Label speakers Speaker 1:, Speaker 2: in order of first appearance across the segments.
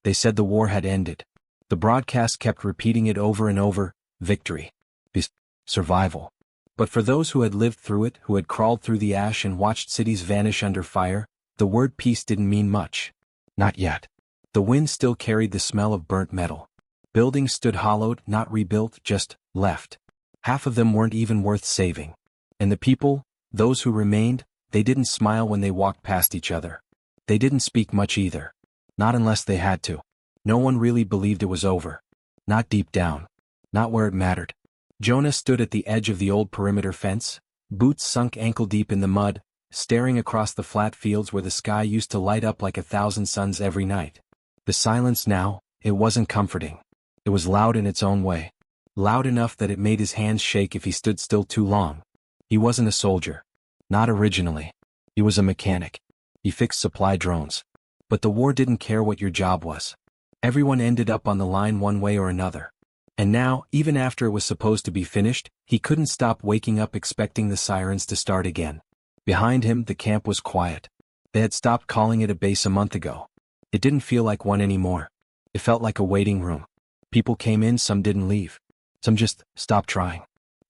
Speaker 1: They said the war had ended. The broadcast kept repeating it over and over, victory. Peace. Survival. But for those who had lived through it, who had crawled through the ash and watched cities vanish under fire, the word peace didn't mean much. Not yet. The wind still carried the smell of burnt metal. Buildings stood hollowed, not rebuilt, just left. Half of them weren't even worth saving. And the people, those who remained, they didn't smile when they walked past each other. They didn't speak much either. Not unless they had to. No one really believed it was over. Not deep down. Not where it mattered. Jonah stood at the edge of the old perimeter fence, boots sunk ankle-deep in the mud, staring across the flat fields where the sky used to light up like 1,000 suns every night. The silence now, it wasn't comforting. It was loud in its own way. Loud enough that it made his hands shake if he stood still too long. He wasn't a soldier. Not originally. He was a mechanic. He fixed supply drones. But the war didn't care what your job was. Everyone ended up on the line one way or another. And now, even after it was supposed to be finished, he couldn't stop waking up expecting the sirens to start again. Behind him, the camp was quiet. They had stopped calling it a base a month ago. It didn't feel like one anymore. It felt like a waiting room. People came in, some didn't leave. Some just stopped trying.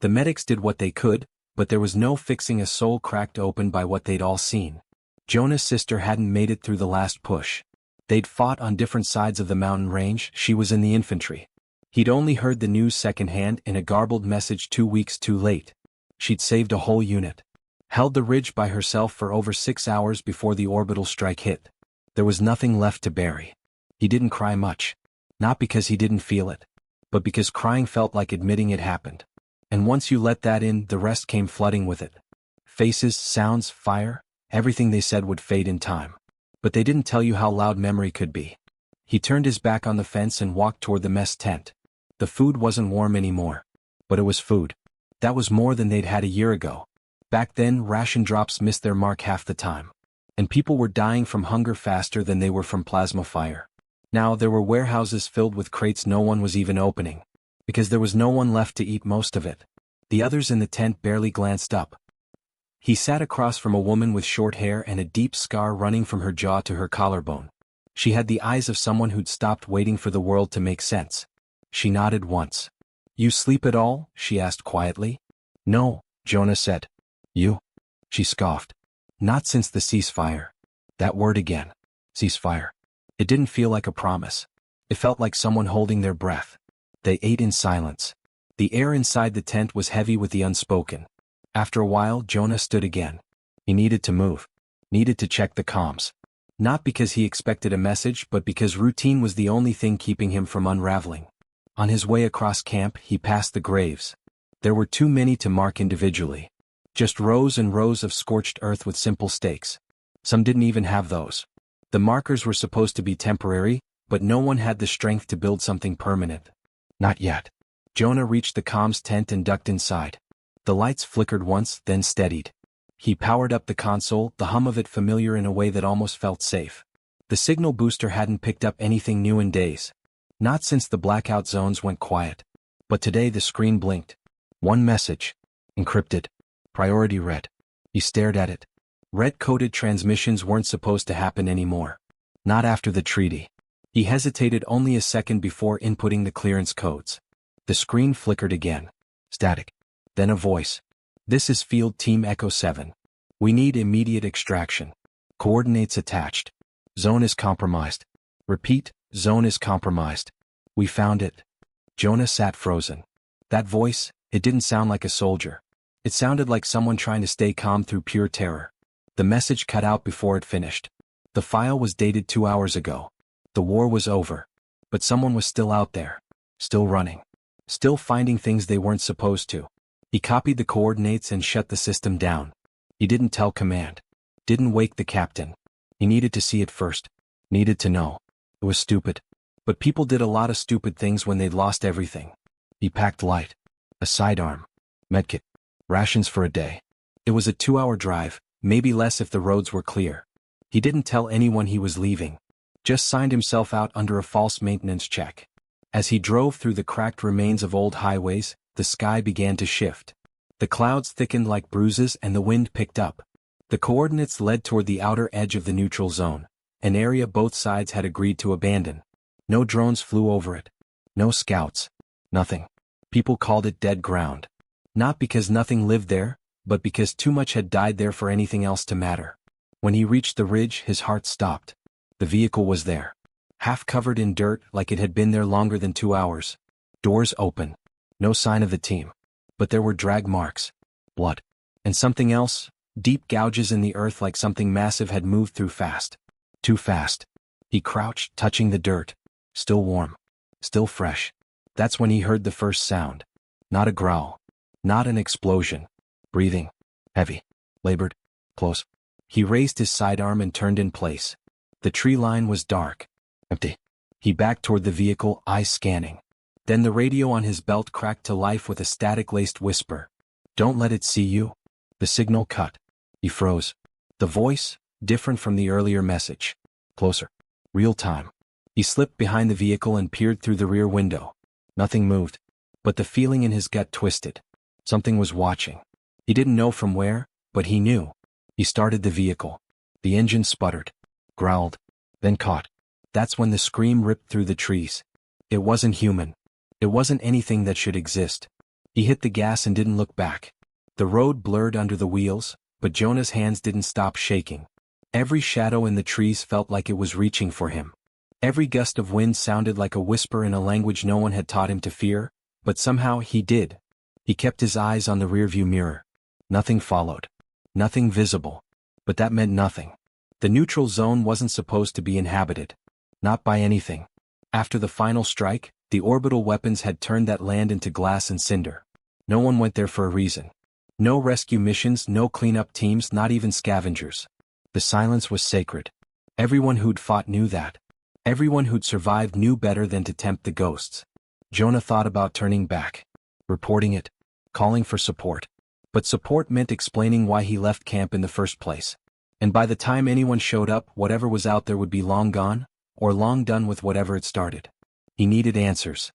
Speaker 1: The medics did what they could, but there was no fixing a soul cracked open by what they'd all seen. Jonah's sister hadn't made it through the last push. They'd fought on different sides of the mountain range, she was in the infantry. He'd only heard the news secondhand in a garbled message 2 weeks too late. She'd saved a whole unit. Held the ridge by herself for over 6 hours before the orbital strike hit. There was nothing left to bury. He didn't cry much. Not because he didn't feel it, but because crying felt like admitting it happened. And once you let that in, the rest came flooding with it. Faces, sounds, fire, everything they said would fade in time. But they didn't tell you how loud memory could be. He turned his back on the fence and walked toward the mess tent. The food wasn't warm anymore. But it was food. That was more than they'd had a year ago. Back then, ration drops missed their mark half the time. And people were dying from hunger faster than they were from plasma fire. Now there were warehouses filled with crates no one was even opening. Because there was no one left to eat most of it. The others in the tent barely glanced up. He sat across from a woman with short hair and a deep scar running from her jaw to her collarbone. She had the eyes of someone who'd stopped waiting for the world to make sense. She nodded once. "You sleep at all?" she asked quietly. "No," Jonah said. "You?" She scoffed. "Not since the ceasefire." That word again. Ceasefire. It didn't feel like a promise. It felt like someone holding their breath. They ate in silence. The air inside the tent was heavy with the unspoken. After a while, Jonah stood again. He needed to move. Needed to check the comms. Not because he expected a message, but because routine was the only thing keeping him from unraveling. On his way across camp, he passed the graves. There were too many to mark individually. Just rows and rows of scorched earth with simple stakes. Some didn't even have those. The markers were supposed to be temporary, but no one had the strength to build something permanent. Not yet. Jonah reached the comms tent and ducked inside. The lights flickered once, then steadied. He powered up the console, the hum of it familiar in a way that almost felt safe. The signal booster hadn't picked up anything new in days. Not since the blackout zones went quiet. But today the screen blinked. One message. Encrypted. Priority red. He stared at it. Red-coded transmissions weren't supposed to happen anymore. Not after the treaty. He hesitated only a second before inputting the clearance codes. The screen flickered again. Static. Then a voice. "This is Field Team Echo 7. We need immediate extraction. Coordinates attached. Zone is compromised. Repeat, zone is compromised. We found it." Jonah sat frozen. That voice, it didn't sound like a soldier. It sounded like someone trying to stay calm through pure terror. The message cut out before it finished. The file was dated 2 hours ago. The war was over. But someone was still out there. Still running. Still finding things they weren't supposed to. He copied the coordinates and shut the system down. He didn't tell command. Didn't wake the captain. He needed to see it first. Needed to know. It was stupid. But people did a lot of stupid things when they'd lost everything. He packed light. A sidearm. Medkit. Rations for a day. It was a 2-hour drive, maybe less if the roads were clear. He didn't tell anyone he was leaving. Just signed himself out under a false maintenance check. As he drove through the cracked remains of old highways, the sky began to shift. The clouds thickened like bruises and the wind picked up. The coordinates led toward the outer edge of the neutral zone, an area both sides had agreed to abandon. No drones flew over it. No scouts. Nothing. People called it dead ground. Not because nothing lived there, but because too much had died there for anything else to matter. When he reached the ridge, his heart stopped. The vehicle was there. Half covered in dirt like it had been there longer than 2 hours. Doors open. No sign of the team. But there were drag marks. Blood. And something else, deep gouges in the earth like something massive had moved through fast. Too fast. He crouched, touching the dirt. Still warm. Still fresh. That's when he heard the first sound. Not a growl. Not an explosion. Breathing. Heavy. Labored. Close. He raised his sidearm and turned in place. The tree line was dark. Empty. He backed toward the vehicle, eyes scanning. Then the radio on his belt cracked to life with a static-laced whisper. "Don't let it see you." The signal cut. He froze. The voice, different from the earlier message. Closer. Real time. He slipped behind the vehicle and peered through the rear window. Nothing moved. But the feeling in his gut twisted. Something was watching. He didn't know from where, but he knew. He started the vehicle. The engine sputtered. Growled. Then caught. That's when the scream ripped through the trees. It wasn't human. It wasn't anything that should exist. He hit the gas and didn't look back. The road blurred under the wheels, but Jonah's hands didn't stop shaking. Every shadow in the trees felt like it was reaching for him. Every gust of wind sounded like a whisper in a language no one had taught him to fear, but somehow he did. He kept his eyes on the rearview mirror. Nothing followed. Nothing visible. But that meant nothing. The neutral zone wasn't supposed to be inhabited. Not by anything. After the final strike, the orbital weapons had turned that land into glass and cinder. No one went there for a reason. No rescue missions, no cleanup teams, not even scavengers. The silence was sacred. Everyone who'd fought knew that. Everyone who'd survived knew better than to tempt the ghosts. Jonah thought about turning back. Reporting it. Calling for support. But support meant explaining why he left camp in the first place. And by the time anyone showed up, whatever was out there would be long gone, or long done with whatever it started. He needed answers.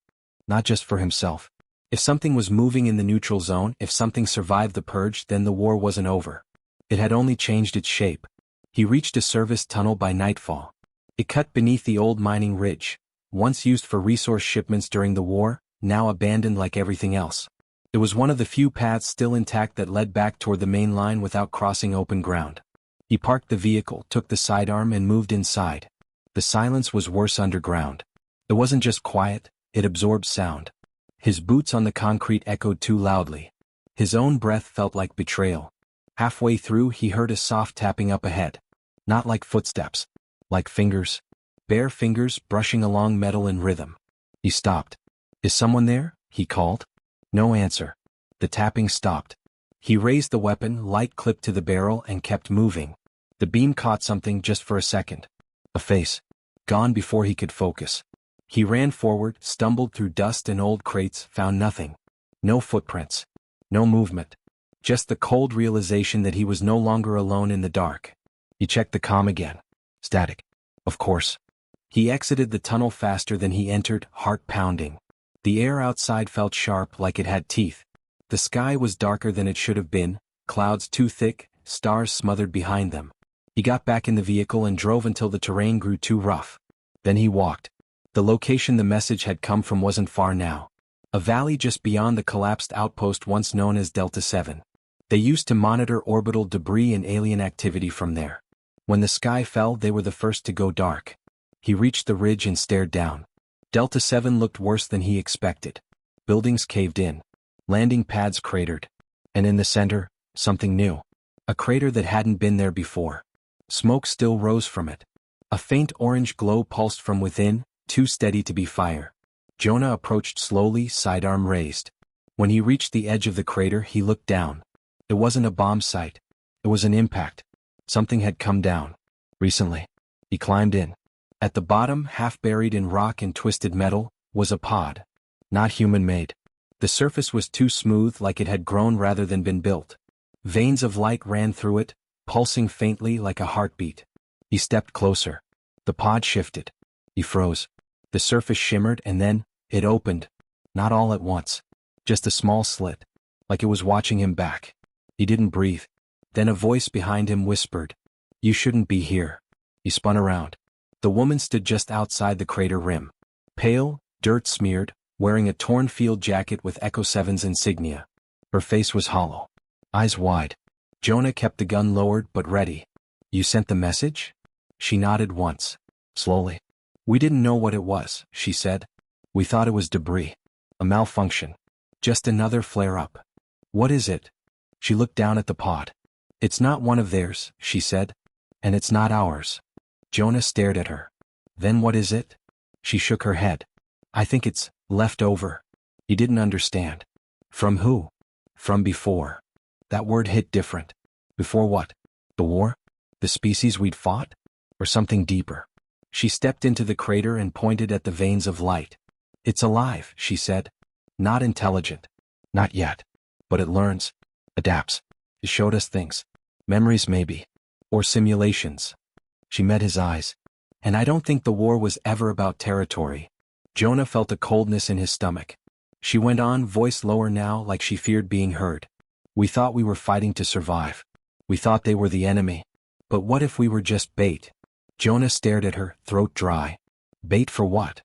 Speaker 1: Not just for himself. If something was moving in the neutral zone, if something survived the purge, then the war wasn't over. It had only changed its shape. He reached a service tunnel by nightfall. It cut beneath the old mining ridge, once used for resource shipments during the war, now abandoned like everything else. It was one of the few paths still intact that led back toward the main line without crossing open ground. He parked the vehicle, took the sidearm and moved inside. The silence was worse underground. It wasn't just quiet, it absorbed sound. His boots on the concrete echoed too loudly. His own breath felt like betrayal. Halfway through he heard a soft tapping up ahead. Not like footsteps. Like fingers. Bare fingers brushing along metal in rhythm. He stopped. "Is someone there?" he called. No answer. The tapping stopped. He raised the weapon, light clipped to the barrel, and kept moving. The beam caught something just for a second. A face. Gone before he could focus. He ran forward, stumbled through dust and old crates, found nothing. No footprints. No movement. Just the cold realization that he was no longer alone in the dark. He checked the comm again. Static. Of course. He exited the tunnel faster than he entered, heart pounding. The air outside felt sharp like it had teeth. The sky was darker than it should have been, clouds too thick, stars smothered behind them. He got back in the vehicle and drove until the terrain grew too rough. Then he walked. The location the message had come from wasn't far now. A valley just beyond the collapsed outpost once known as Delta 7. They used to monitor orbital debris and alien activity from there. When the sky fell, they were the first to go dark. He reached the ridge and stared down. Delta 7 looked worse than he expected. Buildings caved in. Landing pads cratered. And in the center, something new. A crater that hadn't been there before. Smoke still rose from it. A faint orange glow pulsed from within, too steady to be fire. Jonah approached slowly, sidearm raised. When he reached the edge of the crater, he looked down. It wasn't a bomb site. It was an impact. Something had come down. Recently. He climbed in. At the bottom, half buried in rock and twisted metal, was a pod. Not human-made. The surface was too smooth, like it had grown rather than been built. Veins of light ran through it, pulsing faintly like a heartbeat. He stepped closer. The pod shifted. He froze. The surface shimmered and then, it opened. Not all at once. Just a small slit. Like it was watching him back. He didn't breathe. Then a voice behind him whispered, "You shouldn't be here." He spun around. The woman stood just outside the crater rim. Pale, dirt-smeared, wearing a torn field jacket with Echo 7's insignia. Her face was hollow. Eyes wide. Jonah kept the gun lowered but ready. "You sent the message?" She nodded once. Slowly. "We didn't know what it was," she said. "We thought it was debris. A malfunction. Just another flare-up." "What is it?" She looked down at the pod. "It's not one of theirs," she said. "And it's not ours." Jonah stared at her. "Then what is it?" She shook her head. "I think it's left over." He didn't understand. From who? From before. That word hit different. Before what? The war? The species we'd fought? Or something deeper? She stepped into the crater and pointed at the veins of light. "It's alive," she said. "Not intelligent. Not yet. But it learns. Adapts. It showed us things. Memories maybe. Or simulations." She met his eyes. "And I don't think the war was ever about territory." Jonah felt a coldness in his stomach. She went on, voice lower now, like she feared being heard. "We thought we were fighting to survive. We thought they were the enemy. But what if we were just bait?" Jonah stared at her, throat dry. "Bait for what?"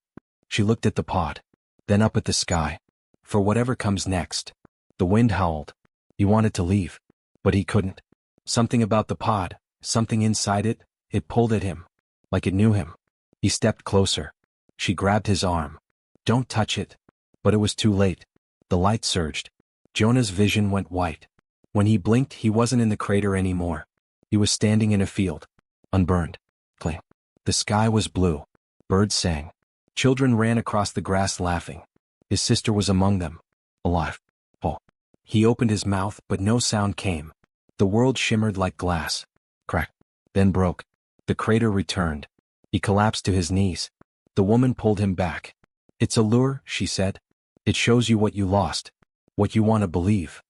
Speaker 1: She looked at the pod. Then up at the sky. "For whatever comes next." The wind howled. He wanted to leave. But he couldn't. Something about the pod, something inside it, it pulled at him. Like it knew him. He stepped closer. She grabbed his arm. "Don't touch it." But it was too late. The light surged. Jonah's vision went white. When he blinked, he wasn't in the crater anymore. He was standing in a field. Unburned. Clean. The sky was blue. Birds sang. Children ran across the grass laughing. His sister was among them. Alive. Oh. He opened his mouth, but no sound came. The world shimmered like glass. Crack. Then broke. The crater returned. He collapsed to his knees. The woman pulled him back. "It's a lure," she said. "It shows you what you lost. What you want to believe."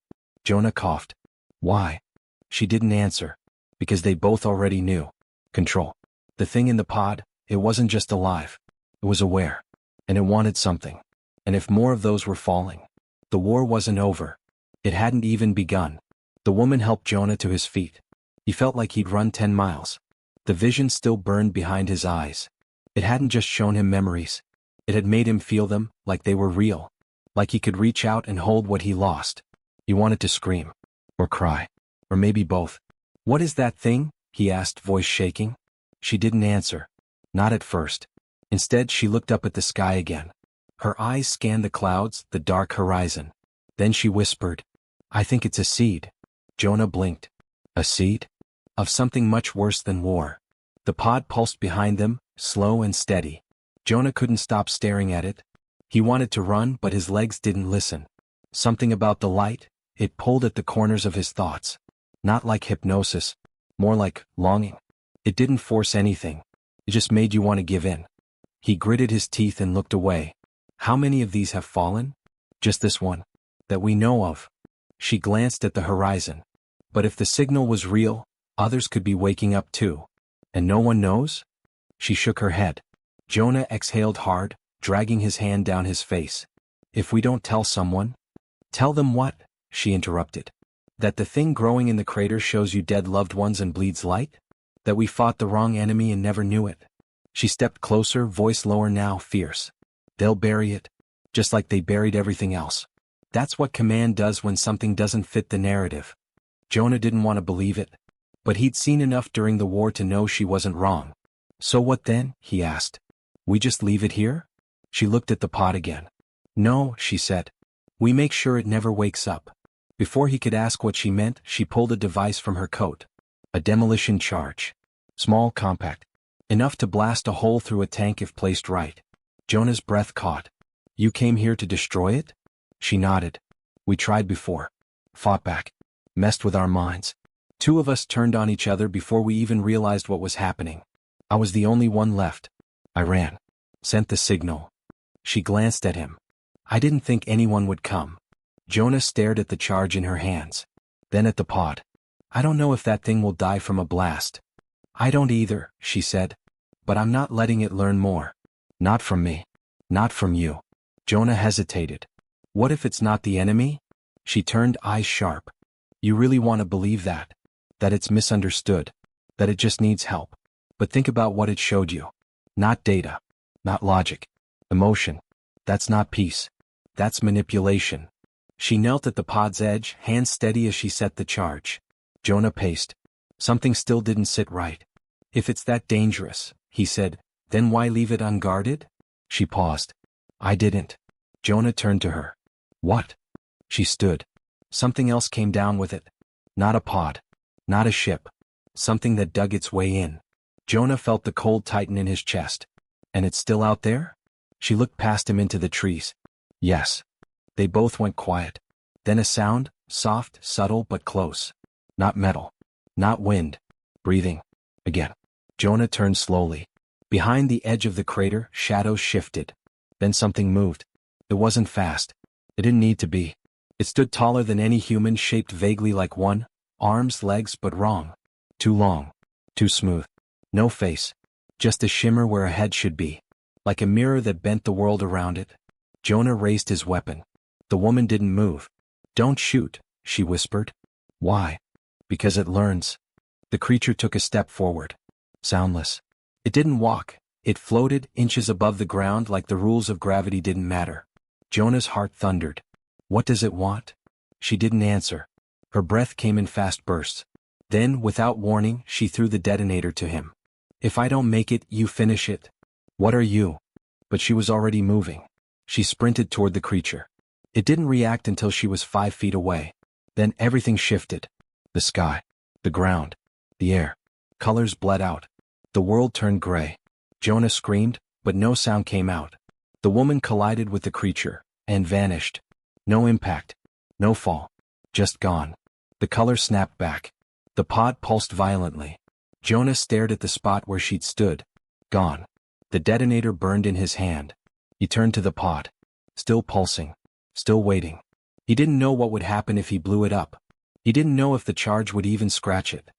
Speaker 1: Jonah coughed. "Why?" She didn't answer. Because they both already knew. Control. The thing in the pod, it wasn't just alive. It was aware. And it wanted something. And if more of those were falling, the war wasn't over. It hadn't even begun. The woman helped Jonah to his feet. He felt like he'd run 10 miles. The vision still burned behind his eyes. It hadn't just shown him memories. It had made him feel them, like they were real. Like he could reach out and hold what he lost. He wanted to scream. Or cry. Or maybe both. "What is that thing?" he asked, voice shaking. She didn't answer. Not at first. Instead, she looked up at the sky again. Her eyes scanned the clouds, the dark horizon. Then she whispered, "I think it's a seed." Jonah blinked. A seed? Of something much worse than war. The pod pulsed behind them, slow and steady. Jonah couldn't stop staring at it. He wanted to run, but his legs didn't listen. Something about the light, it pulled at the corners of his thoughts. Not like hypnosis. More like longing. It didn't force anything. It just made you want to give in. He gritted his teeth and looked away. "How many of these have fallen?" "Just this one. That we know of." She glanced at the horizon. But if the signal was real, others could be waking up too. And no one knows? She shook her head. Jonah exhaled hard, dragging his hand down his face. "If we don't tell someone?" "Tell them what?" she interrupted. "That the thing growing in the crater shows you dead loved ones and bleeds light? That we fought the wrong enemy and never knew it?" She stepped closer, voice lower now, fierce. "They'll bury it. Just like they buried everything else. That's what command does when something doesn't fit the narrative." Jonah didn't want to believe it. But he'd seen enough during the war to know she wasn't wrong. "So what then?" he asked. "We just leave it here?" She looked at the pod again. "No," she said. "We make sure it never wakes up." Before he could ask what she meant, she pulled a device from her coat. A demolition charge. Small, compact. Enough to blast a hole through a tank if placed right. Jonah's breath caught. "You came here to destroy it?" She nodded. "We tried before. Fought back. Messed with our minds. 2 of us turned on each other before we even realized what was happening. I was the only one left. I ran. Sent the signal." She glanced at him. "I didn't think anyone would come." Jonah stared at the charge in her hands. Then at the pod. "I don't know if that thing will die from a blast." "I don't either," she said. "But I'm not letting it learn more. Not from me. Not from you." Jonah hesitated. "What if it's not the enemy?" She turned, eyes sharp. "You really want to believe that? That it's misunderstood? That it just needs help? But think about what it showed you. Not data. Not logic. Emotion. That's not peace. That's manipulation. She knelt at the pod's edge, hands steady as she set the charge. Jonah paced. Something still didn't sit right. If it's that dangerous, he said, then why leave it unguarded? She paused. I didn't. Jonah turned to her. What? She stood. Something else came down with it. Not a pod. Not a ship. Something that dug its way in. Jonah felt the cold tighten in his chest. And it's still out there? She looked past him into the trees. Yes. They both went quiet. Then a sound, soft, subtle but close. Not metal. Not wind. Breathing. Again. Jonah turned slowly. Behind the edge of the crater, shadows shifted. Then something moved. It wasn't fast. It didn't need to be. It stood taller than any human, shaped vaguely like one. Arms, legs, but wrong. Too long. Too smooth. No face. Just a shimmer where a head should be. Like a mirror that bent the world around it. Jonah raised his weapon. The woman didn't move. Don't shoot, she whispered. Why? Because it learns. The creature took a step forward. Soundless. It didn't walk. It floated, inches above the ground, like the rules of gravity didn't matter. Jonah's heart thundered. What does it want? She didn't answer. Her breath came in fast bursts. Then, without warning, she threw the detonator to him. If I don't make it, you finish it. What are you? But she was already moving. She sprinted toward the creature. It didn't react until she was 5 feet away. Then everything shifted. The sky. The ground. The air. Colors bled out. The world turned gray. Jonah screamed, but no sound came out. The woman collided with the creature, and vanished. No impact. No fall. Just gone. The color snapped back. The pod pulsed violently. Jonah stared at the spot where she'd stood. Gone. The detonator burned in his hand. He turned to the pod. Still pulsing. Still waiting. He didn't know what would happen if he blew it up. He didn't know if the charge would even scratch it.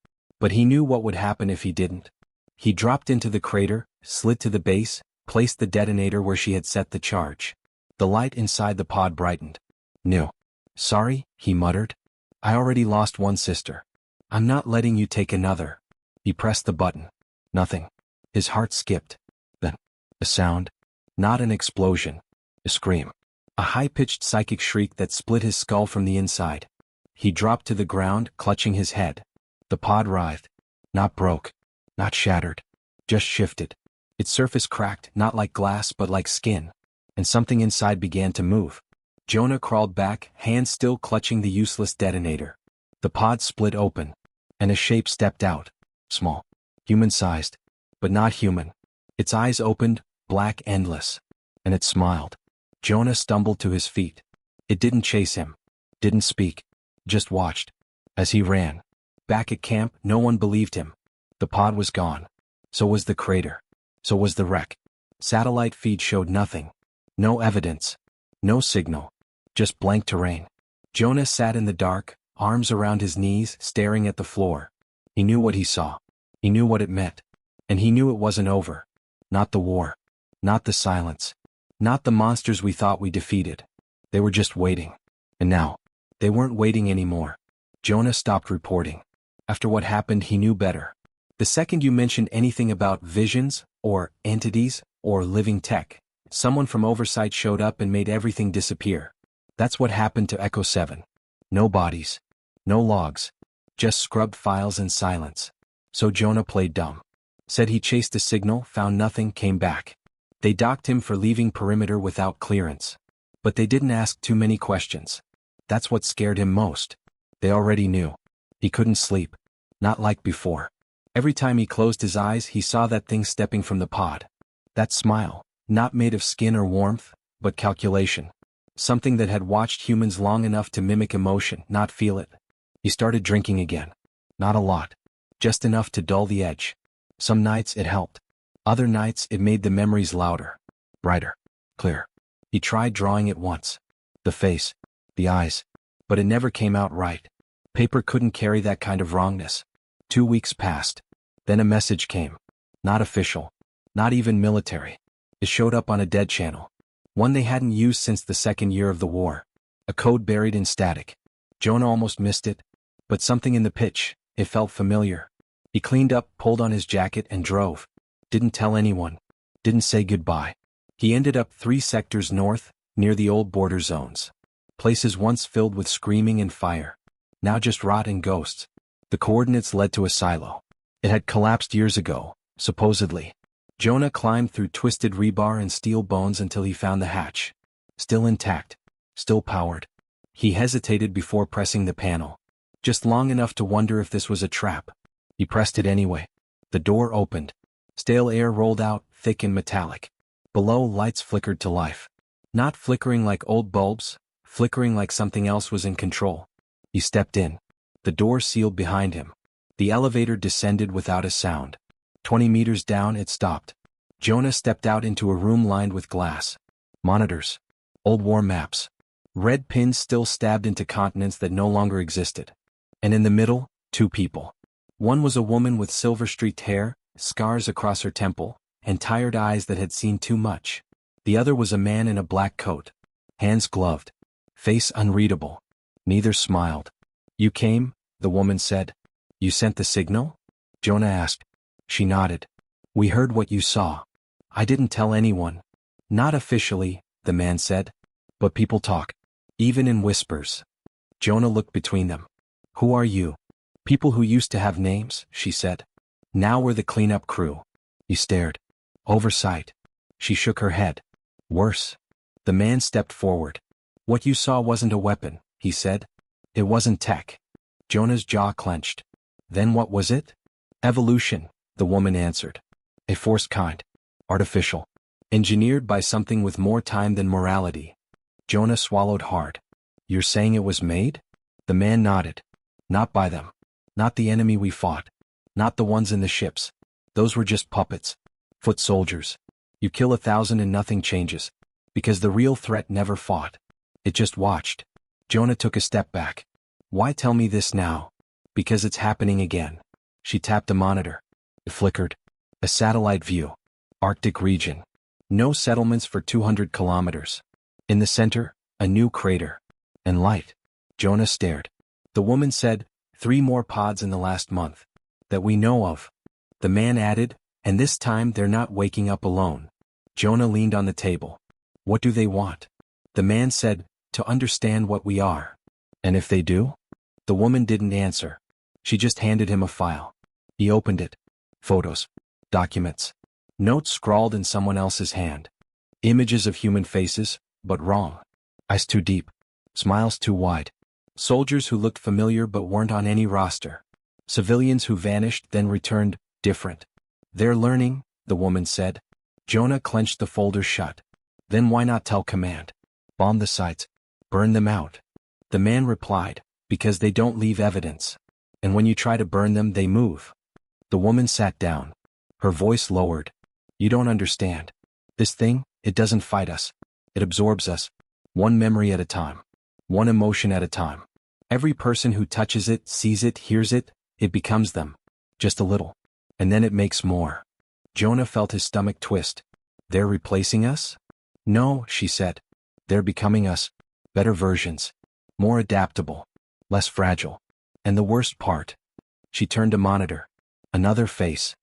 Speaker 1: But he knew what would happen if he didn't. He dropped into the crater, slid to the base, placed the detonator where she had set the charge. The light inside the pod brightened. New. Sorry, he muttered. I already lost one sister. I'm not letting you take another. He pressed the button. Nothing. His heart skipped. Then, a sound. Not an explosion. A scream. A high-pitched psychic shriek that split his skull from the inside. He dropped to the ground, clutching his head. The pod writhed. Not broke. Not shattered. Just shifted. Its surface cracked, not like glass but like skin. And something inside began to move. Jonah crawled back, hands still clutching the useless detonator. The pod split open. And a shape stepped out. Small. Human-sized. But not human. Its eyes opened, black, endless. And it smiled. Jonah stumbled to his feet. It didn't chase him. Didn't speak. Just watched. As he ran. Back at camp, no one believed him. The pod was gone. So was the crater. So was the wreck. Satellite feed showed nothing. No evidence. No signal. Just blank terrain. Jonah sat in the dark, arms around his knees, staring at the floor. He knew what he saw. He knew what it meant. And he knew it wasn't over. Not the war. Not the silence. Not the monsters we thought we defeated. They were just waiting. And now, they weren't waiting anymore. Jonah stopped reporting. After what happened, he knew better. The second you mentioned anything about visions, or entities, or living tech, someone from Oversight showed up and made everything disappear. That's what happened to Echo 7. No bodies. No logs. Just scrubbed files and silence. So Jonah played dumb. Said he chased a signal, found nothing, came back. They docked him for leaving perimeter without clearance. But they didn't ask too many questions. That's what scared him most. They already knew. He couldn't sleep. Not like before. Every time he closed his eyes, he saw that thing stepping from the pod. That smile, not made of skin or warmth, but calculation. Something that had watched humans long enough to mimic emotion, not feel it. He started drinking again. Not a lot. Just enough to dull the edge. Some nights it helped. Other nights it made the memories louder. Brighter. Clear. He tried drawing it once. The face. The eyes. But it never came out right. Paper couldn't carry that kind of wrongness. 2 weeks passed. Then a message came. Not official. Not even military. It showed up on a dead channel. One they hadn't used since the second year of the war. A code buried in static. Jonah almost missed it. But something in the pitch, it felt familiar. He cleaned up, pulled on his jacket and drove. Didn't tell anyone. Didn't say goodbye. He ended up 3 sectors north, near the old border zones. Places once filled with screaming and fire. Now just rot and ghosts. The coordinates led to a silo. It had collapsed years ago, supposedly. Jonah climbed through twisted rebar and steel bones until he found the hatch. Still intact. Still powered. He hesitated before pressing the panel. Just long enough to wonder if this was a trap. He pressed it anyway. The door opened. Stale air rolled out, thick and metallic. Below, lights flickered to life. Not flickering like old bulbs, flickering like something else was in control. He stepped in. The door sealed behind him. The elevator descended without a sound. 20 meters down, it stopped. Jonah stepped out into a room lined with glass. Monitors. Old war maps. Red pins still stabbed into continents that no longer existed. And in the middle, 2 people. One was a woman with silver-streaked hair, scars across her temple, and tired eyes that had seen too much. The other was a man in a black coat. Hands gloved. Face unreadable. Neither smiled. "You came," the woman said. "You sent the signal?" Jonah asked. She nodded. "We heard what you saw. I didn't tell anyone." "Not officially," the man said. "But people talk. Even in whispers." Jonah looked between them. "Who are you?" "People who used to have names," she said. "Now we're the cleanup crew." He stared. "Oversight." She shook her head. "Worse." The man stepped forward. "What you saw wasn't a weapon," he said. "It wasn't tech." Jonah's jaw clenched. "Then what was it?" "Evolution," the woman answered. "A forced kind. Artificial. Engineered by something with more time than morality." Jonah swallowed hard. "You're saying it was made?" The man nodded. "Not by them. Not the enemy we fought. Not the ones in the ships. Those were just puppets. Foot soldiers. You kill 1,000 and nothing changes. Because the real threat never fought. It just watched." Jonah took a step back. "Why tell me this now?" "Because it's happening again." She tapped a monitor. It flickered. A satellite view. Arctic region. No settlements for 200 kilometers. In the center, a new crater. And light. Jonah stared. The woman said, 3 more pods in the last month. That we know of. The man added, "And this time they're not waking up alone." Jonah leaned on the table. "What do they want?" The man said, "To understand what we are." "And if they do?" The woman didn't answer. She just handed him a file. He opened it. Photos. Documents. Notes scrawled in someone else's hand. Images of human faces, but wrong. Eyes too deep. Smiles too wide. Soldiers who looked familiar but weren't on any roster. Civilians who vanished then returned, different. "They're learning," the woman said. Jonah clenched the folder shut. "Then why not tell command? Bomb the sites. Burn them out." The man replied, "Because they don't leave evidence. And when you try to burn them, they move." The woman sat down. Her voice lowered. "You don't understand. This thing, it doesn't fight us. It absorbs us. One memory at a time. One emotion at a time. Every person who touches it, sees it, hears it, it becomes them. Just a little. And then it makes more." Jonah felt his stomach twist. "They're replacing us?" "No," she said. "They're becoming us. Better versions. More adaptable. Less fragile. And the worst part." She turned to monitor. Another face.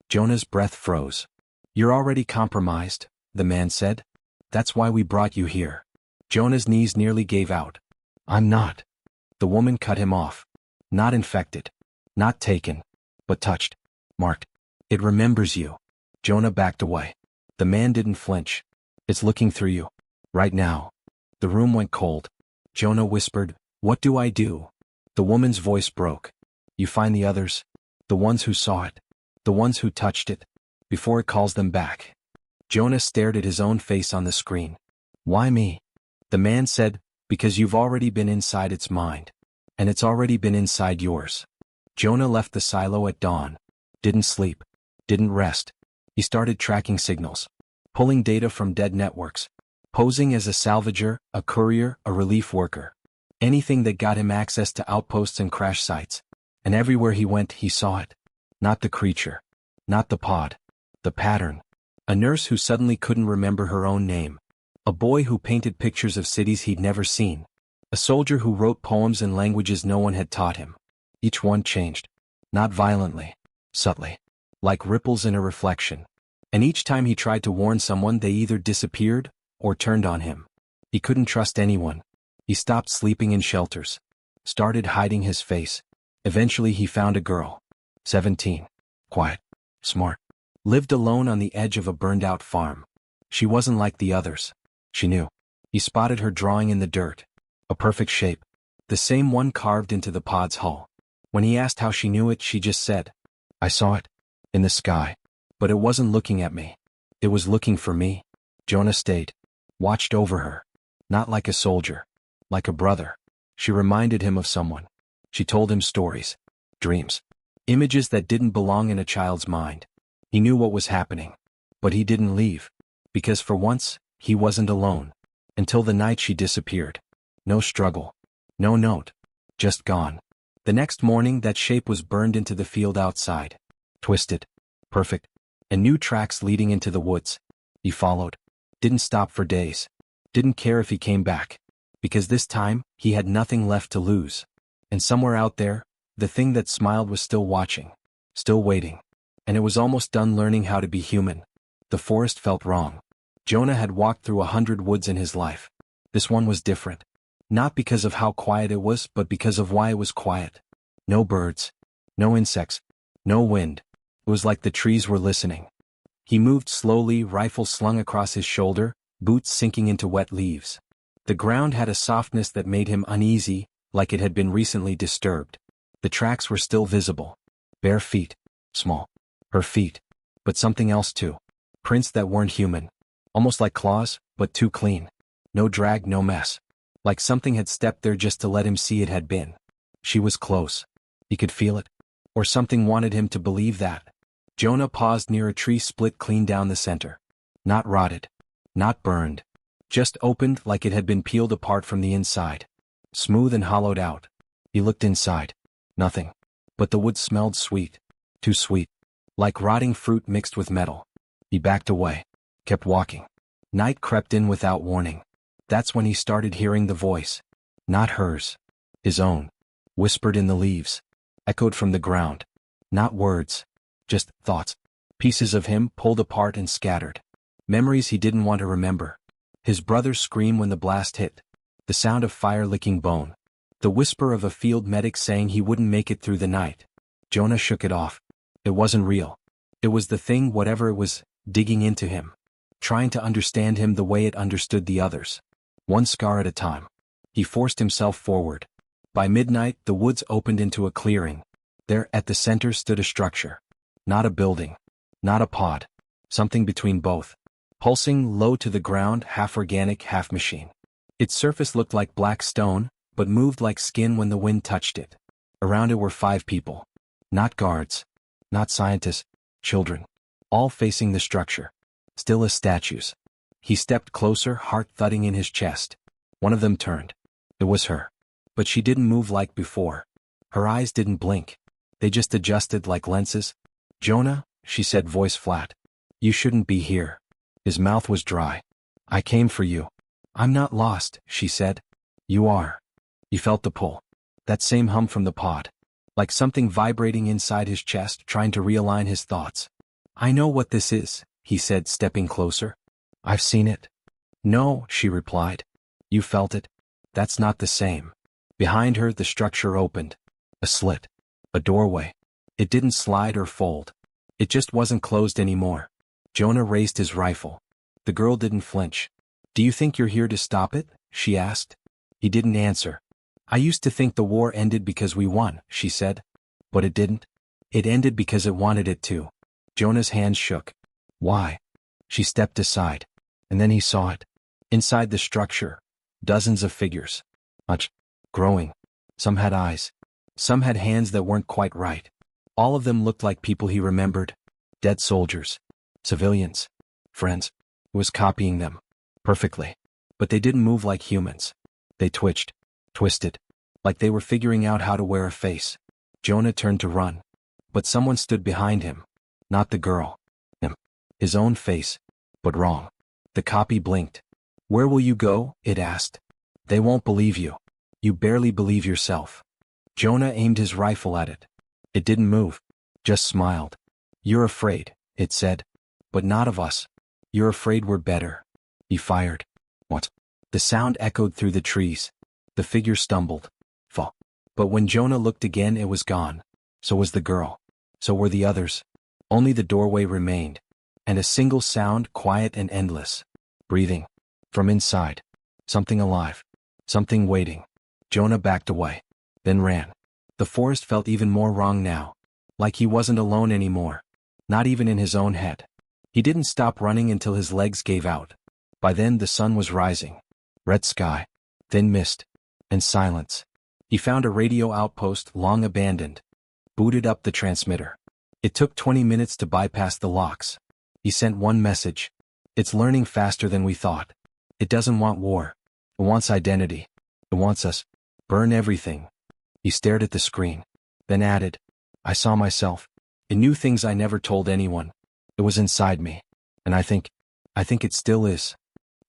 Speaker 1: Jonah's breath froze. "You're already compromised," the man said. "That's why we brought you here." Jonah's knees nearly gave out. "I'm not." The woman cut him off. "Not infected. Not taken. But touched. Marked. It remembers you." Jonah backed away. The man didn't flinch. "It's looking through you. Right now." The room went cold. Jonah whispered, "What do I do?" The woman's voice broke. "You find the others. The ones who saw it. The ones who touched it. Before it calls them back." Jonah stared at his own face on the screen. "Why me?" The man said, "Because you've already been inside its mind. And it's already been inside yours." Jonah left the silo at dawn. Didn't sleep. Didn't rest. He started tracking signals. Pulling data from dead networks. Posing as a salvager, a courier, a relief worker. Anything that got him access to outposts and crash sites. And everywhere he went, he saw it. Not the creature. Not the pod. The pattern. A nurse who suddenly couldn't remember her own name. A boy who painted pictures of cities he'd never seen. A soldier who wrote poems in languages no one had taught him. Each one changed. Not violently. Subtly. Like ripples in a reflection. And each time he tried to warn someone, they either disappeared or turned on him. He couldn't trust anyone. He stopped sleeping in shelters. Started hiding his face. Eventually he found a girl. 17. Quiet. Smart. Lived alone on the edge of a burned-out farm. She wasn't like the others. She knew. He spotted her drawing in the dirt. A perfect shape. The same one carved into the pod's hull. When he asked how she knew it, she just said, "I saw it. In the sky. But it wasn't looking at me. It was looking for me." Jonah stayed. Watched over her. Not like a soldier. Like a brother. She reminded him of someone. She told him stories. Dreams. Images that didn't belong in a child's mind. He knew what was happening. But he didn't leave. Because for once, he wasn't alone. Until the night she disappeared. No struggle. No note. Just gone. The next morning, that shape was burned into the field outside. Twisted. Perfect. And new tracks leading into the woods. He followed. Didn't stop for days. Didn't care if he came back. Because this time, he had nothing left to lose. And somewhere out there, the thing that smiled was still watching. Still waiting. And it was almost done learning how to be human. The forest felt wrong. Jonah had walked through 100 woods in his life. This one was different. Not because of how quiet it was, but because of why it was quiet. No birds. No insects. No wind. It was like the trees were listening. He moved slowly, rifle slung across his shoulder, boots sinking into wet leaves. The ground had a softness that made him uneasy, like it had been recently disturbed. The tracks were still visible. Bare feet. Small. Her feet. But something else too. Prints that weren't human. Almost like claws, but too clean. No drag, no mess. Like something had stepped there just to let him see it had been. She was close. He could feel it. Or something wanted him to believe that. Jonah paused near a tree split clean down the center. Not rotted. Not burned. Just opened like it had been peeled apart from the inside. Smooth and hollowed out. He looked inside. Nothing. But the wood smelled sweet. Too sweet. Like rotting fruit mixed with metal. He backed away. Kept walking. Night crept in without warning. That's when he started hearing the voice. Not hers. His own. Whispered in the leaves. Echoed from the ground. Not words. Just thoughts. Pieces of him pulled apart and scattered. Memories he didn't want to remember. His brother's scream when the blast hit. The sound of fire licking bone. The whisper of a field medic saying he wouldn't make it through the night. Jonah shook it off. It wasn't real. It was the thing, whatever it was, digging into him. Trying to understand him the way it understood the others. One scar at a time. He forced himself forward. By midnight, the woods opened into a clearing. There, at the center, stood a structure. Not a building. Not a pod. Something between both. Pulsing low to the ground, half organic, half machine. Its surface looked like black stone, but moved like skin when the wind touched it. Around it were 5 people. Not guards. Not scientists. Children. All facing the structure. Still as statues. He stepped closer, heart thudding in his chest. One of them turned. It was her. But she didn't move like before. Her eyes didn't blink. They just adjusted like lenses. "Jonah," she said, voice flat. "You shouldn't be here." His mouth was dry. "I came for you." "I'm not lost," she said. "You are." He felt the pull. That same hum from the pod. Like something vibrating inside his chest, trying to realign his thoughts. "I know what this is," he said, stepping closer. "I've seen it." "No," she replied. "You felt it. That's not the same." Behind her, the structure opened. A slit. A doorway. It didn't slide or fold. It just wasn't closed anymore. Jonah raised his rifle. The girl didn't flinch. "Do you think you're here to stop it?" she asked. He didn't answer. "I used to think the war ended because we won," she said. "But it didn't. It ended because it wanted it to." Jonah's hands shook. "Why?" She stepped aside. And then he saw it. Inside the structure. Dozens of figures. Much. Growing. Some had eyes. Some had hands that weren't quite right. All of them looked like people he remembered. Dead soldiers. Civilians. Friends. He was copying them. Perfectly. But they didn't move like humans. They twitched. Twisted. Like they were figuring out how to wear a face. Jonah turned to run. But someone stood behind him. Not the girl. Him. His own face. But wrong. The copy blinked. "Where will you go?" it asked. "They won't believe you. You barely believe yourself." Jonah aimed his rifle at it. It didn't move. Just smiled. "You're afraid," it said. But not of us. You're afraid we're better. He fired. What? The sound echoed through the trees. The figure stumbled. Fall. But when Jonah looked again, it was gone. So was the girl. So were the others. Only the doorway remained. And a single sound, quiet and endless. Breathing. From inside. Something alive. Something waiting. Jonah backed away. Then ran. The forest felt even more wrong now. Like he wasn't alone anymore. Not even in his own head. He didn't stop running until his legs gave out. By then the sun was rising. Red sky. Thin mist. And silence. He found a radio outpost long abandoned. Booted up the transmitter. It took 20 minutes to bypass the locks. He sent one message. It's learning faster than we thought. It doesn't want war. It wants identity. It wants us. Burn everything. He stared at the screen. Then added, I saw myself. It knew things I never told anyone. It was inside me. And I think it still is.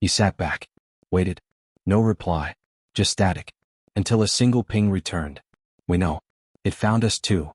Speaker 1: He sat back. Waited. No reply. Just static. Until a single ping returned. We know. It found us too.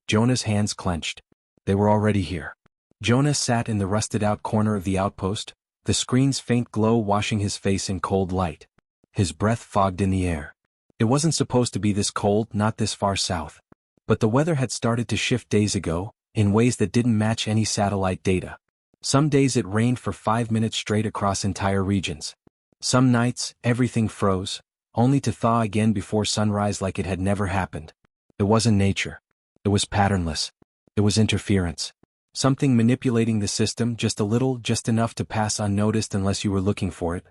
Speaker 1: Jonah's hands clenched. They were already here. Jonah sat in the rusted-out corner of the outpost, the screen's faint glow washing his face in cold light. His breath fogged in the air. It wasn't supposed to be this cold, not this far south. But the weather had started to shift days ago, in ways that didn't match any satellite data. Some days it rained for 5 minutes straight across entire regions. Some nights, everything froze, only to thaw again before sunrise like it had never happened. It wasn't nature. It was patternless. It was interference. Something manipulating the system just a little, just enough to pass unnoticed unless you were looking for it.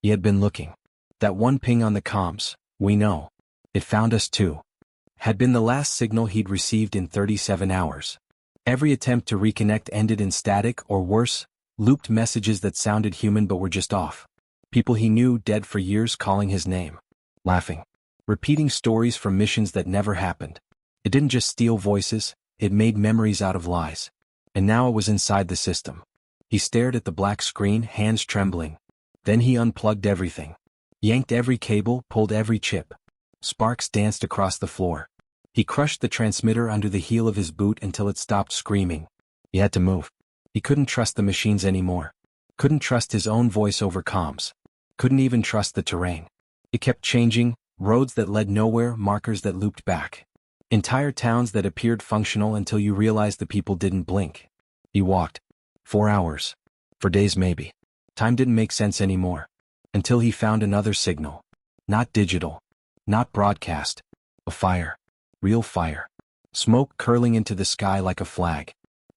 Speaker 1: He had been looking. That one ping on the comms, we know. It found us too. Had been the last signal he'd received in 37 hours. Every attempt to reconnect ended in static or worse, looped messages that sounded human but were just off. People he knew dead for years calling his name. Laughing. Repeating stories from missions that never happened. It didn't just steal voices, it made memories out of lies. And now it was inside the system. He stared at the black screen, hands trembling. Then he unplugged everything. Yanked every cable, pulled every chip. Sparks danced across the floor. He crushed the transmitter under the heel of his boot until it stopped screaming. He had to move. He couldn't trust the machines anymore. Couldn't trust his own voice over comms. Couldn't even trust the terrain. It kept changing, roads that led nowhere, markers that looped back. Entire towns that appeared functional until you realized the people didn't blink. He walked. 4 hours. For days maybe. Time didn't make sense anymore. Until he found another signal. Not digital. Not broadcast. A fire. Real fire. Smoke curling into the sky like a flag.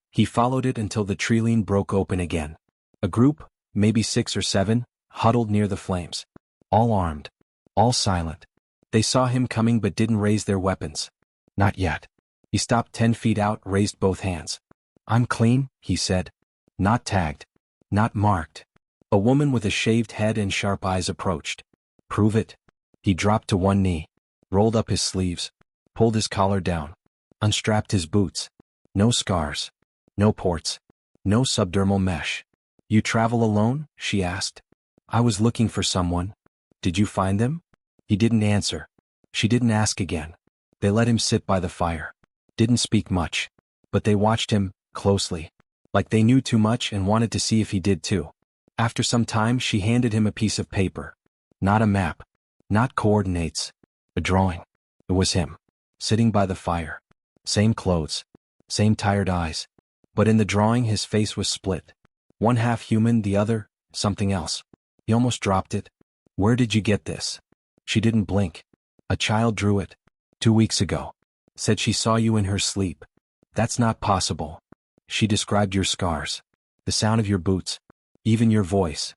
Speaker 1: He followed it until the tree line broke open again. A group, maybe 6 or 7, huddled near the flames. All armed. All silent. They saw him coming but didn't raise their weapons. Not yet. He stopped 10 feet out, raised both hands. I'm clean, he said. Not tagged. Not marked. A woman with a shaved head and sharp eyes approached. Prove it. He dropped to one knee. Rolled up his sleeves. Pulled his collar down. Unstrapped his boots. No scars. No ports. No subdermal mesh. You travel alone? She asked. I was looking for someone. Did you find them? He didn't answer. She didn't ask again. They let him sit by the fire. Didn't speak much. But they watched him, closely. Like they knew too much and wanted to see if he did too. After some time she handed him a piece of paper. Not a map. Not coordinates. A drawing. It was him. Sitting by the fire. Same clothes. Same tired eyes. But in the drawing his face was split. One half human, the other, something else. He almost dropped it. Where did you get this? She didn't blink. A child drew it. 2 weeks ago. Said she saw you in her sleep. That's not possible. She described your scars. The sound of your boots. Even your voice.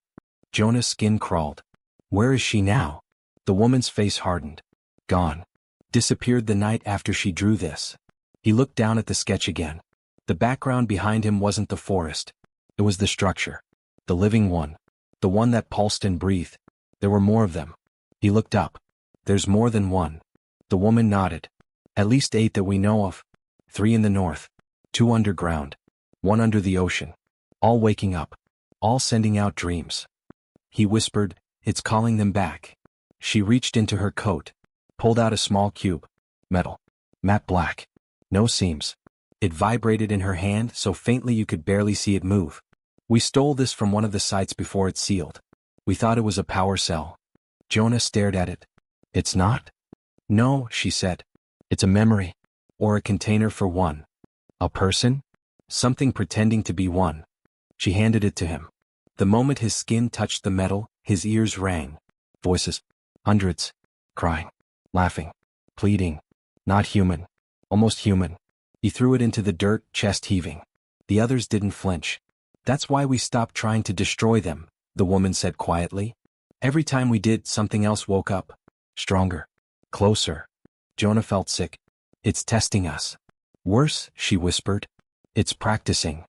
Speaker 1: Jonah's skin crawled. Where is she now? The woman's face hardened. Gone. Disappeared the night after she drew this. He looked down at the sketch again. The background behind him wasn't the forest. It was the structure. The living one. The one that pulsed and breathed. There were more of them. He looked up. There's more than one. The woman nodded. At least 8 that we know of. 3 in the north. 2 underground. 1 under the ocean. All waking up. All sending out dreams. He whispered, it's calling them back. She reached into her coat. Pulled out a small cube. Metal. Matte black. No seams. It vibrated in her hand so faintly you could barely see it move. We stole this from one of the sites before it sealed. We thought it was a power cell. Jonah stared at it. It's not? No, she said. It's a memory. Or a container for one. A person? Something pretending to be one. She handed it to him. The moment his skin touched the metal, his ears rang. Voices. Hundreds. Crying. Laughing. Pleading. Not human. Almost human. He threw it into the dirt, chest heaving. The others didn't flinch. That's why we stopped trying to destroy them, the woman said quietly. Every time we did, something else woke up. Stronger. Closer. Jonah felt sick. It's testing us. Worse, she whispered. It's practicing.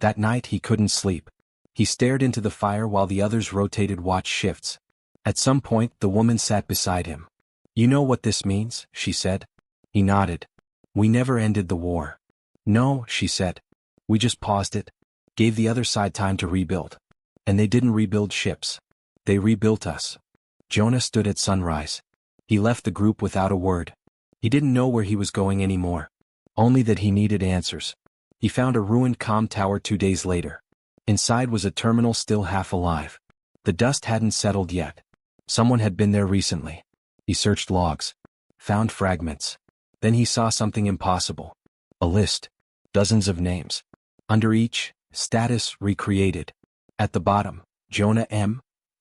Speaker 1: That night he couldn't sleep. He stared into the fire while the others rotated watch shifts. At some point, the woman sat beside him. You know what this means, she said. He nodded. We never ended the war. No, she said. We just paused it. Gave the other side time to rebuild. And they didn't rebuild ships. They rebuilt us. Jonah stood at sunrise. He left the group without a word. He didn't know where he was going anymore. Only that he needed answers. He found a ruined comm tower 2 days later. Inside was a terminal still half alive. The dust hadn't settled yet. Someone had been there recently. He searched logs. Found fragments. Then he saw something impossible. A list. Dozens of names. Under each, status recreated. At the bottom, Jonah M.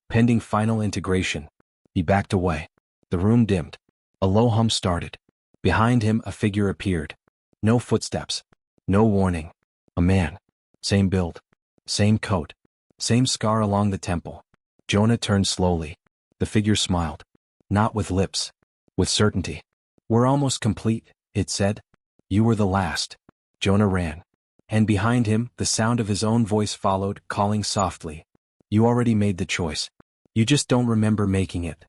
Speaker 1: Pending final integration. He backed away. The room dimmed. A low hum started. Behind him a figure appeared. No footsteps. No warning. A man. Same build. Same coat. Same scar along the temple. Jonah turned slowly. The figure smiled. Not with lips. With certainty. We're almost complete, it said. You were the last. Jonah ran. And behind him, the sound of his own voice followed, calling softly. You already made the choice. You just don't remember making it.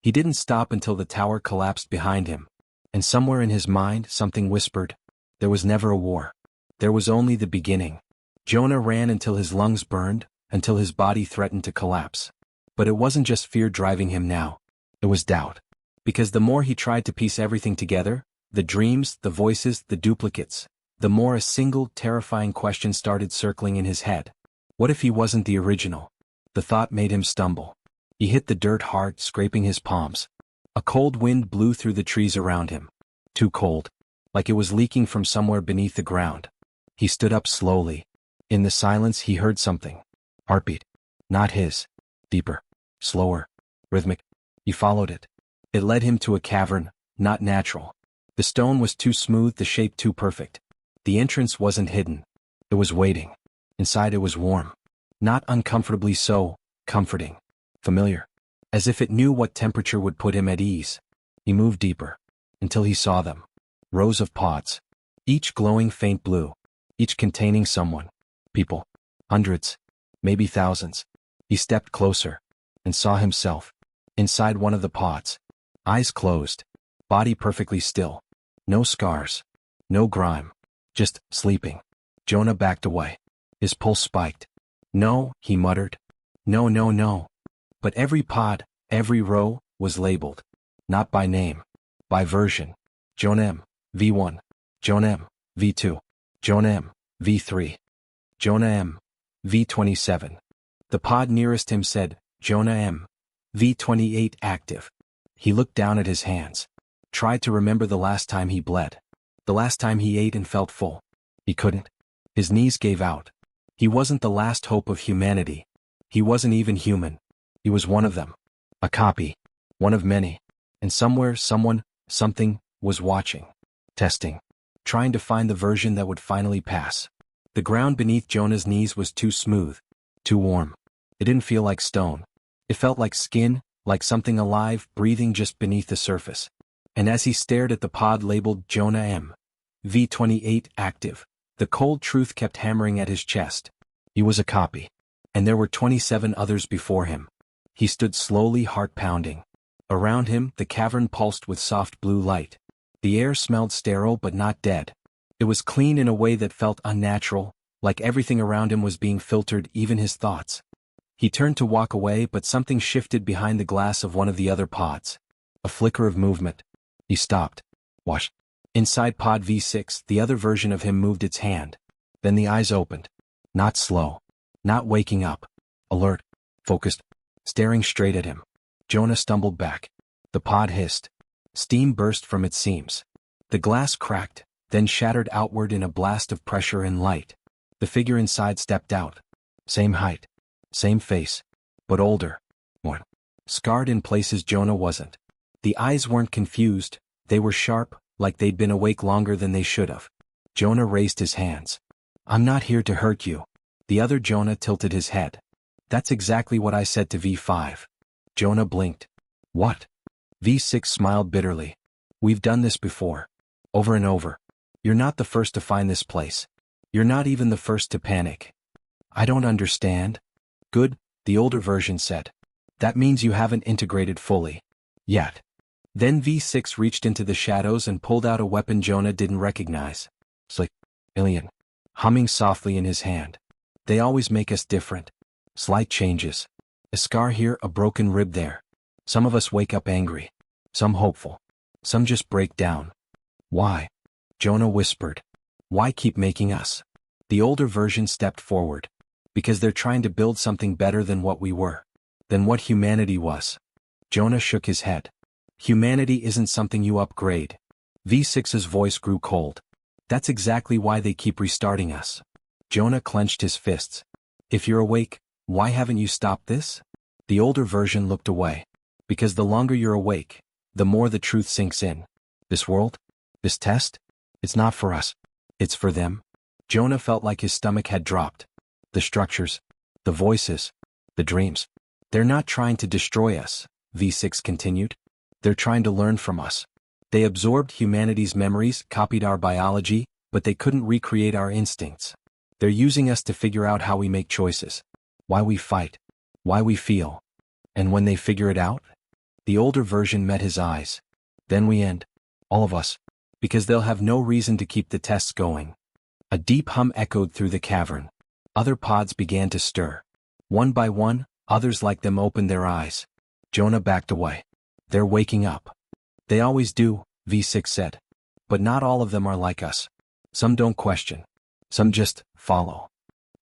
Speaker 1: He didn't stop until the tower collapsed behind him. And somewhere in his mind, something whispered. There was never a war. There was only the beginning. Jonah ran until his lungs burned, until his body threatened to collapse. But it wasn't just fear driving him now. It was doubt. Because the more he tried to piece everything together, the dreams, the voices, the duplicates, the more a single, terrifying question started circling in his head. What if he wasn't the original? The thought made him stumble. He hit the dirt hard, scraping his palms. A cold wind blew through the trees around him. Too cold. Like it was leaking from somewhere beneath the ground. He stood up slowly. In the silence he heard something. Heartbeat. Not his. Deeper. Slower. Rhythmic. He followed it. It led him to a cavern, not natural. The stone was too smooth, the shape too perfect. The entrance wasn't hidden. It was waiting. Inside it was warm. Not uncomfortably so, comforting. Familiar. As if it knew what temperature would put him at ease. He moved deeper. Until he saw them. Rows of pods. Each glowing faint blue. Each containing someone. People. Hundreds. Maybe thousands. He stepped closer. And saw himself. Inside one of the pods. Eyes closed. Body perfectly still. No scars. No grime. Just sleeping. Jonah backed away. His pulse spiked. No, he muttered. No, no, no. But every pod, every row, was labeled. Not by name. By version. Jonah M. V1. Jonah M. V2. Jonah M. V3. Jonah M. V27. The pod nearest him said, Jonah M. V28 active. He looked down at his hands. Tried to remember the last time he bled. The last time he ate and felt full. He couldn't. His knees gave out. He wasn't the last hope of humanity. He wasn't even human. He was one of them. A copy. One of many. And somewhere, someone, something, was watching. Testing. Trying to find the version that would finally pass. The ground beneath Jonah's knees was too smooth. Too warm. It didn't feel like stone. It felt like skin, like something alive, breathing just beneath the surface. And as he stared at the pod labeled Jonah M. V28 active, the cold truth kept hammering at his chest. He was a copy. And there were 27 others before him. He stood slowly, heart pounding. Around him, the cavern pulsed with soft blue light. The air smelled sterile but not dead. It was clean in a way that felt unnatural, like everything around him was being filtered, even his thoughts. He turned to walk away, but something shifted behind the glass of one of the other pods. A flicker of movement. He stopped. Watched. Inside pod V6, the other version of him moved its hand. Then the eyes opened. Not slow. Not waking up. Alert. Focused. Staring straight at him. Jonah stumbled back. The pod hissed. Steam burst from its seams. The glass cracked, then shattered outward in a blast of pressure and light. The figure inside stepped out. Same height. Same face. But older. What? Scarred in places Jonah wasn't. The eyes weren't confused, they were sharp, like they'd been awake longer than they should have. Jonah raised his hands. I'm not here to hurt you. The other Jonah tilted his head. That's exactly what I said to V5. Jonah blinked. What? V6 smiled bitterly. We've done this before. Over and over. You're not the first to find this place. You're not even the first to panic. I don't understand. Good, the older version said. That means you haven't integrated fully. Yet. Then V6 reached into the shadows and pulled out a weapon Jonah didn't recognize. Slick. Alien. Humming softly in his hand. They always make us different. Slight changes. A scar here, a broken rib there. Some of us wake up angry. Some hopeful. Some just break down. Why? Jonah whispered. Why keep making us? The older version stepped forward. Because they're trying to build something better than what we were. Than what humanity was. Jonah shook his head. Humanity isn't something you upgrade. V6's voice grew cold. That's exactly why they keep restarting us. Jonah clenched his fists. If you're awake, why haven't you stopped this? The older version looked away. Because the longer you're awake, the more the truth sinks in. This world? This test? It's not for us. It's for them. Jonah felt like his stomach had dropped. The structures. The voices. The dreams. They're not trying to destroy us, V6 continued. They're trying to learn from us. They absorbed humanity's memories, copied our biology, but they couldn't recreate our instincts. They're using us to figure out how we make choices. Why we fight. Why we feel. And when they figure it out? The older version met his eyes. Then we end. All of us. Because they'll have no reason to keep the tests going. A deep hum echoed through the cavern. Other pods began to stir. One by one, others like them opened their eyes. Jonah backed away. They're waking up. They always do, V6 said. But not all of them are like us. Some don't question. Some just follow.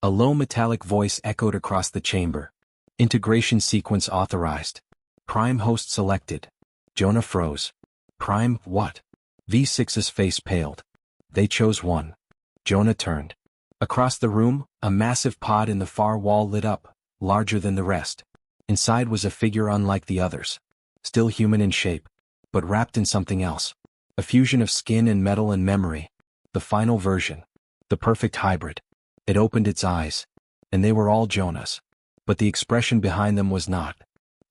Speaker 1: A low metallic voice echoed across the chamber. Integration sequence authorized. Prime host selected. Jonah froze. Prime what? V6's face paled. They chose one. Jonah turned. Across the room, a massive pod in the far wall lit up, larger than the rest. Inside was a figure unlike the others. Still human in shape, but wrapped in something else. A fusion of skin and metal and memory. The final version. The perfect hybrid. It opened its eyes. And they were all Jonah's. But the expression behind them was not.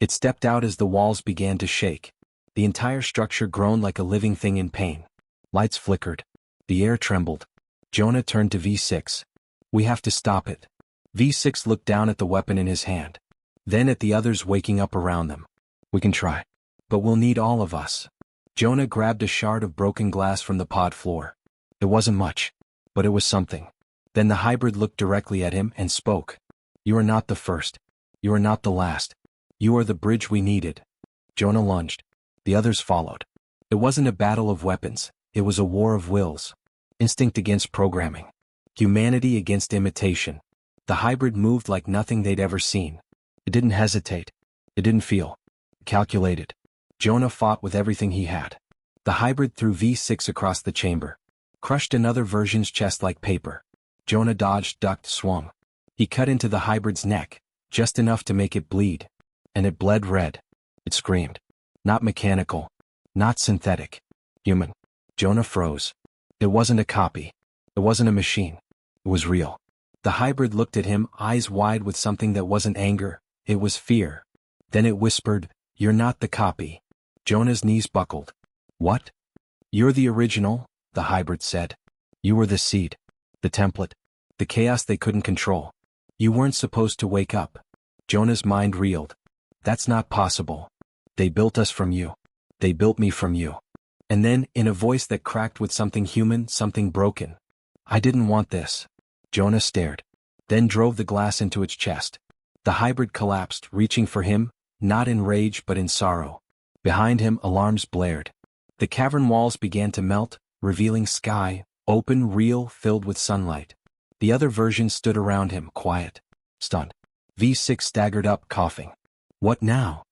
Speaker 1: It stepped out as the walls began to shake. The entire structure groaned like a living thing in pain. Lights flickered. The air trembled. Jonah turned to V6. We have to stop it. V6 looked down at the weapon in his hand. Then at the others waking up around them. We can try. But we'll need all of us. Jonah grabbed a shard of broken glass from the pod floor. It wasn't much. But it was something. Then the hybrid looked directly at him and spoke. You are not the first. You are not the last. You are the bridge we needed. Jonah lunged. The others followed. It wasn't a battle of weapons. It was a war of wills. Instinct against programming. Humanity against imitation. The hybrid moved like nothing they'd ever seen. It didn't hesitate. It didn't feel. Calculated. Jonah fought with everything he had. The hybrid threw V6 across the chamber. Crushed another version's chest like paper. Jonah dodged, ducked, swung. He cut into the hybrid's neck, just enough to make it bleed. And it bled red. It screamed. Not mechanical. Not synthetic. Human. Jonah froze. It wasn't a copy. It wasn't a machine. It was real. The hybrid looked at him, eyes wide with something that wasn't anger. It was fear. Then it whispered, You're not the copy. Jonah's knees buckled. What? You're the original, the hybrid said. You were the seed. The template. The chaos they couldn't control. You weren't supposed to wake up. Jonah's mind reeled. That's not possible. They built us from you. They built me from you. And then, in a voice that cracked with something human, something broken. I didn't want this. Jonah stared. Then drove the glass into its chest. The hybrid collapsed, reaching for him, not in rage but in sorrow. Behind him, alarms blared. The cavern walls began to melt, revealing sky, open, real, filled with sunlight. The other versions stood around him, quiet. Stunned. V6 staggered up, coughing. What now?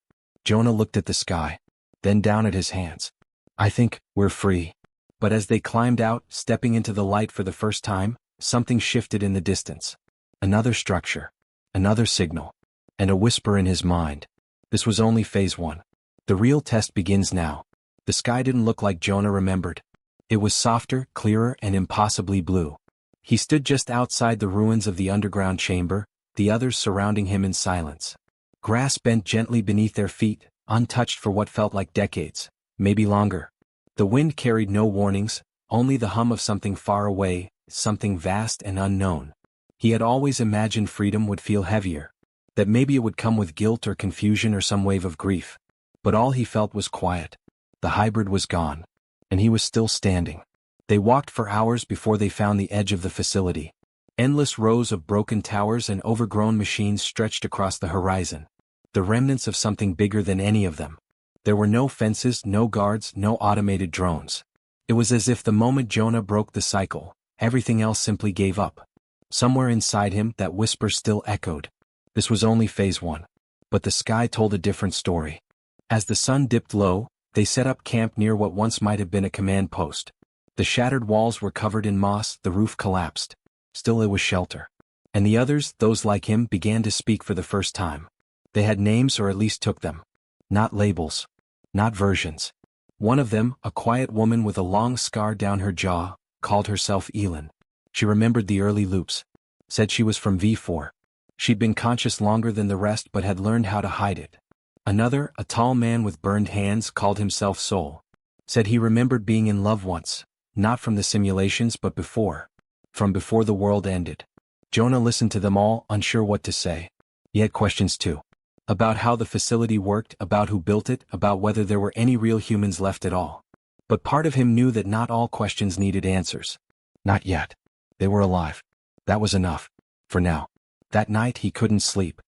Speaker 1: Jonah looked at the sky, then down at his hands. I think we're free. But as they climbed out, stepping into the light for the first time, something shifted in the distance. Another structure. Another signal. And a whisper in his mind. This was only phase 1. The real test begins now. The sky didn't look like Jonah remembered. It was softer, clearer, and impossibly blue. He stood just outside the ruins of the underground chamber, the others surrounding him in silence. Grass bent gently beneath their feet, untouched for what felt like decades, maybe longer. The wind carried no warnings, only the hum of something far away, something vast and unknown. He had always imagined freedom would feel heavier, that maybe it would come with guilt or confusion or some wave of grief. But all he felt was quiet. The hybrid was gone. And he was still standing. They walked for hours before they found the edge of the facility. Endless rows of broken towers and overgrown machines stretched across the horizon. The remnants of something bigger than any of them. There were no fences, no guards, no automated drones. It was as if the moment Jonah broke the cycle, everything else simply gave up. Somewhere inside him, that whisper still echoed. This was only phase 1. But the sky told a different story. As the sun dipped low, they set up camp near what once might have been a command post. The shattered walls were covered in moss, the roof collapsed. Still it was shelter. And the others, those like him, began to speak for the first time. They had names, or at least took them. Not labels. Not versions. One of them, a quiet woman with a long scar down her jaw, called herself Elin. She remembered the early loops. Said she was from V4. She'd been conscious longer than the rest but had learned how to hide it. Another, a tall man with burned hands, called himself Soul. Said he remembered being in love once, not from the simulations but before. From before the world ended. Jonah listened to them all, unsure what to say. He had questions too. About how the facility worked, about who built it, about whether there were any real humans left at all. But part of him knew that not all questions needed answers. Not yet. They were alive. That was enough. For now. That night he couldn't sleep.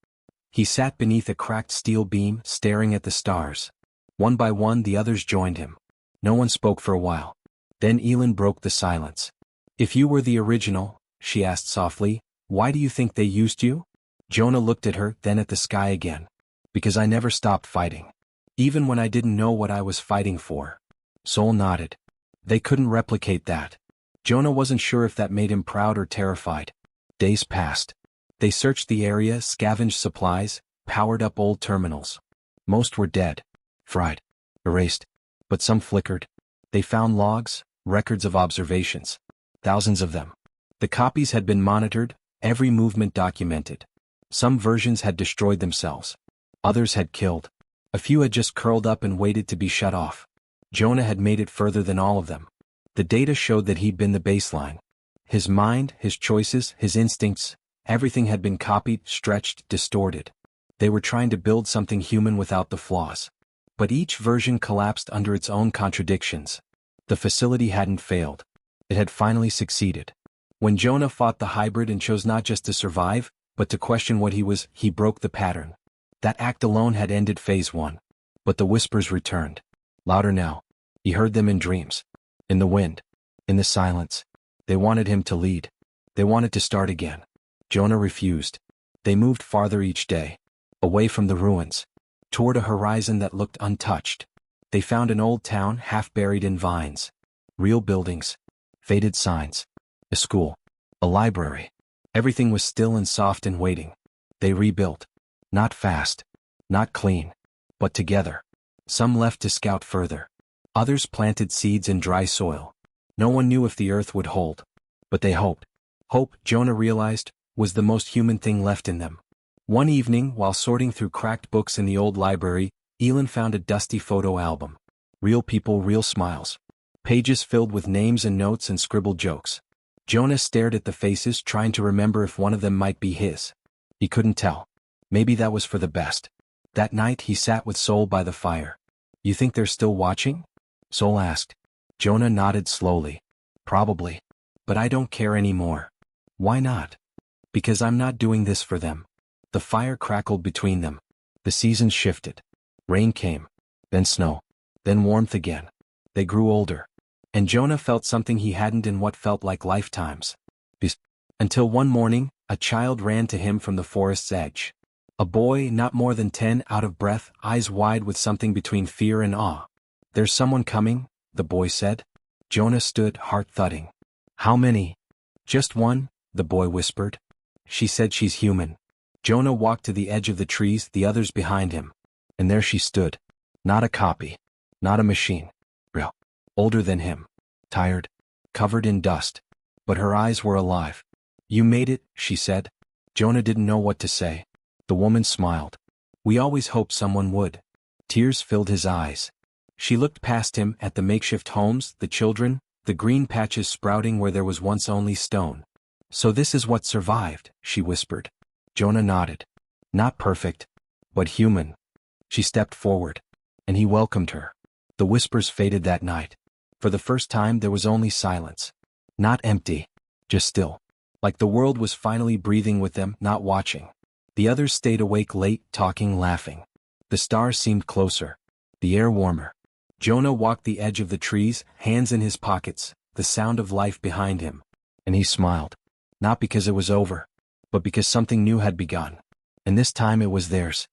Speaker 1: He sat beneath a cracked steel beam, staring at the stars. One by one the others joined him. No one spoke for a while. Then Elin broke the silence. If you were the original, she asked softly, why do you think they used you? Jonah looked at her, then at the sky again. Because I never stopped fighting. Even when I didn't know what I was fighting for. Soul nodded. They couldn't replicate that. Jonah wasn't sure if that made him proud or terrified. Days passed. They searched the area, scavenged supplies, powered up old terminals. Most were dead. Fried. Erased. But some flickered. They found logs, records of observations. Thousands of them. The copies had been monitored, every movement documented. Some versions had destroyed themselves. Others had killed. A few had just curled up and waited to be shut off. Jonah had made it further than all of them. The data showed that he'd been the baseline. His mind, his choices, his instincts, everything had been copied, stretched, distorted. They were trying to build something human without the flaws. But each version collapsed under its own contradictions. The facility hadn't failed. It had finally succeeded. When Jonah fought the hybrid and chose not just to survive, but to question what he was, he broke the pattern. That act alone had ended phase 1. But the whispers returned. Louder now. He heard them in dreams. In the wind. In the silence. They wanted him to lead. They wanted to start again. Jonah refused. They moved farther each day. Away from the ruins. Toward a horizon that looked untouched. They found an old town half buried in vines. Real buildings. Faded signs. A school. A library. Everything was still and soft and waiting. They rebuilt. Not fast. Not clean. But together. Some left to scout further. Others planted seeds in dry soil. No one knew if the earth would hold. But they hoped. Hope, Jonah realized, was the most human thing left in them. One evening, while sorting through cracked books in the old library, Elin found a dusty photo album. Real people, real smiles. Pages filled with names and notes and scribbled jokes. Jonah stared at the faces, trying to remember if one of them might be his. He couldn't tell. Maybe that was for the best. That night he sat with Soul by the fire. You think they're still watching? Soul asked. Jonah nodded slowly. Probably. But I don't care anymore. Why not? Because I'm not doing this for them. The fire crackled between them. The seasons shifted. Rain came. Then snow. Then warmth again. They grew older. And Jonah felt something he hadn't in what felt like lifetimes. Until one morning, A child ran to him from the forest's edge. A boy not more than 10, out of breath, eyes wide with something between fear and awe. "There's someone coming," the boy said. Jonah stood, heart thudding. "How many?" "Just one," the boy whispered. "She said she's human." Jonah walked to the edge of the trees, the others behind him. And there she stood. Not a copy. Not a machine. Real. Older than him. Tired. Covered in dust. But her eyes were alive. "You made it," she said. Jonah didn't know what to say. The woman smiled. "We always hoped someone would." Tears filled his eyes. She looked past him at the makeshift homes, the children, the green patches sprouting where there was once only stone. "So this is what survived," she whispered. Jonah nodded. "Not perfect, but human." She stepped forward. And he welcomed her. The whispers faded that night. For the first time there was only silence. Not empty. Just still. Like the world was finally breathing with them, not watching. The others stayed awake late, talking, laughing. The stars seemed closer. The air warmer. Jonah walked the edge of the trees, hands in his pockets, the sound of life behind him. And he smiled. Not because it was over, but because something new had begun. And this time it was theirs.